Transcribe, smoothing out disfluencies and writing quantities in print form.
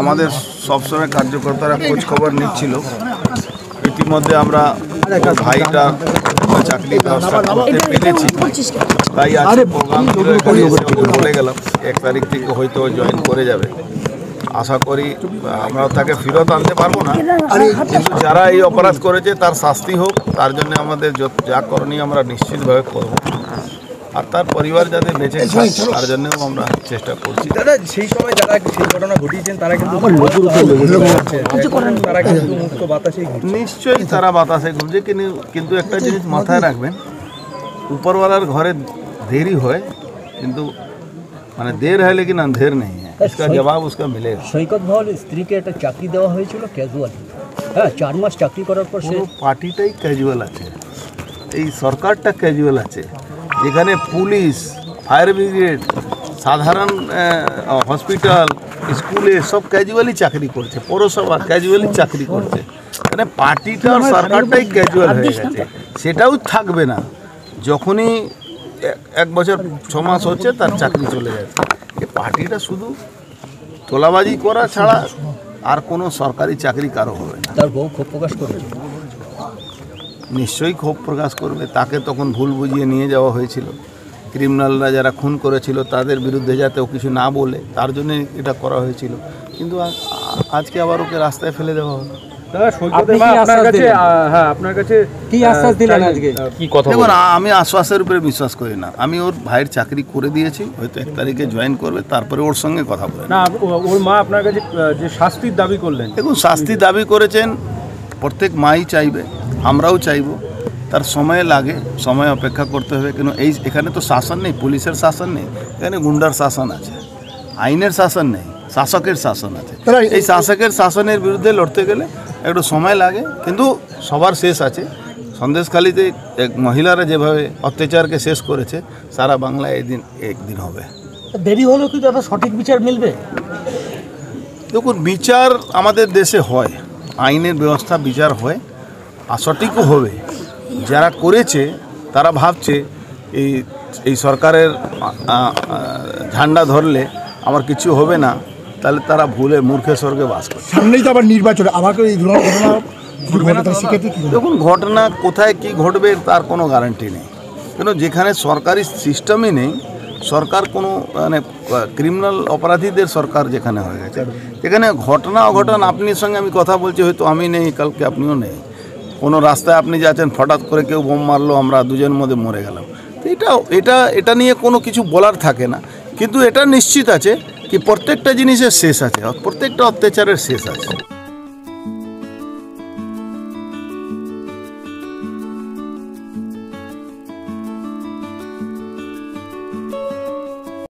আমাদের সবসময় কার্যকর্তারা খোঁজ খবর নিচ্ছিল। ইতিমধ্যে আমরা ভাইটা চাকরির ব্যবস্থা করতে পেরেছি, তাই আজকে প্রোগ্রাম বলে গেলাম 1 তারিখ থেকে হয়তো জয়েন করে যাবে। আশা করি আমরা তাকে ফেরত আনতে পারবো না, কিন্তু যারা এই অপরাধ করেছে তার শাস্তি হোক, তার জন্য আমাদের যা করণীয় আমরা নিশ্চিতভাবে করব। আর তার পরিবার যাতে বেঁচে থাকে তার জন্যও আমরা চেষ্টা করছি। দাদা, সেই সময় যারা সেই ঘটনা ঘটিয়েছেন তারা কিন্তু মুক্ত বাতাসে নিশ্চয়ই তারা বাতাসে ঘুরছে, কিন্তু একটা জিনিস মাথায় রাখবেন, উপরওয়ালার ঘরে দেরি হয়, কিন্তু মানে দের হয় লেকিন अंधेर नहीं है, इसका जवाब उसका मिलेगा। সৈকত ভাওয়াল স্ত্রীকে একটা চাকরি দেওয়া হয়েছিল ক্যাজুয়ালি, হ্যাঁ 4 মাস চাকরি করার পর সে পার্টিটাই ক্যাজুয়াল আছে, এই সরকারটা ক্যাজুয়াল আছে, যেখানে পুলিশ, ফায়ার ব্রিগেড, সাধারণ হসপিটাল, স্কুলে সব ক্যাজুয়ালি চাকরি করছে, পৌরসভা ক্যাজুয়ালি চাকরি করছে, মানে পার্টিটা আর সরকারটাই ক্যাজুয়াল হয়ে গেছে। সেটাও থাকবে না, যখনই 1 বছর 6 মাস হচ্ছে তার চাকরি চলে যাচ্ছে। এই পার্টিটা শুধু তোলাবাজি করা ছাড়া আর কোনো সরকারি চাকরি কারো হবে না। তার বউ ক্ষোভ প্রকাশ করেছে, নিশ্চয়ই ক্ষোভ প্রকাশ করবে। তাকে তখন ভুল বুঝিয়ে নিয়ে যাওয়া হয়েছিল, ক্রিমিনালরা যারা খুন করেছিল তাদের বিরুদ্ধে যাতে ও কিছু না বলে, তার জন্য এটা করা হয়েছিল। কিন্তু আজকে আবার ওকে রাস্তায় ফেলে দেওয়া হলো। আমি আশ্বাসের উপরে বিশ্বাস করি না। আমি ওর ভাইয়ের চাকরি করে দিয়েছি, হয়তো 1 তারিখে জয়েন করবে, তারপরে ওর সঙ্গে কথা বলে। না, ওর মা আপনার কাছে যে শাস্তির দাবি করলেন, দেখুন শাস্তি দাবি করেছেন, প্রত্যেক মাই চাইবে, আমরাও চাইব। তার সময় লাগে, সময় অপেক্ষা করতে হবে। কেন এখানে তো শাসন নেই, পুলিশের শাসন নেই, এখানে গুন্ডার শাসন আছে, আইনের শাসন নেই, শাসকের শাসন আছে। এই শাসকের শাসনের বিরুদ্ধে লড়তে গেলে একটু সময় লাগে, কিন্তু সবার শেষ আছে। সন্দেশখালীতে এক মহিলারা যেভাবে অত্যাচারকে শেষ করেছে, সারা বাংলায় একদিন হবে। দেরি হলেও কি দাদা সঠিক বিচার মিলবে? দেখুন, বিচার আমাদের দেশে হয়, আইনের ব্যবস্থা বিচার হয়, আর সঠিকও হবে। যারা করেছে তারা ভাবছে এই সরকারের ঝান্ডা ধরলে আমার কিছু হবে না, তাহলে তারা ভুলে মূর্খের স্বর্গে বাস করে। সামনেই তো আবার নির্বাচন, আবার এই ঘটনা দেখুন, ঘটনা কোথায় কি ঘটবে তার কোনো গ্যারান্টি নেই। কেন, যেখানে সরকারি সিস্টেমই নেই, সরকার কোনো মানে ক্রিমিনাল অপরাধীদের সরকার যেখানে হয়ে গেছে, যেখানে ঘটনা অঘটন, আপনার সঙ্গে আমি কথা বলছি, হয়তো আমি নেই, কালকে আপনিও নেই, কোনো রাস্তায় আপনি যাচ্ছেন, হঠাৎ করে কেউ বোম মারলো, আমরা দুজনের মধ্যে মরে গেলাম। তো এটা নিয়ে কোনো কিছু বলার থাকে না, কিন্তু এটা নিশ্চিত আছে কি প্রত্যেকটা জিনিসের শেষ আছে, প্রত্যেকটা অত্যাচারের শেষ আছে।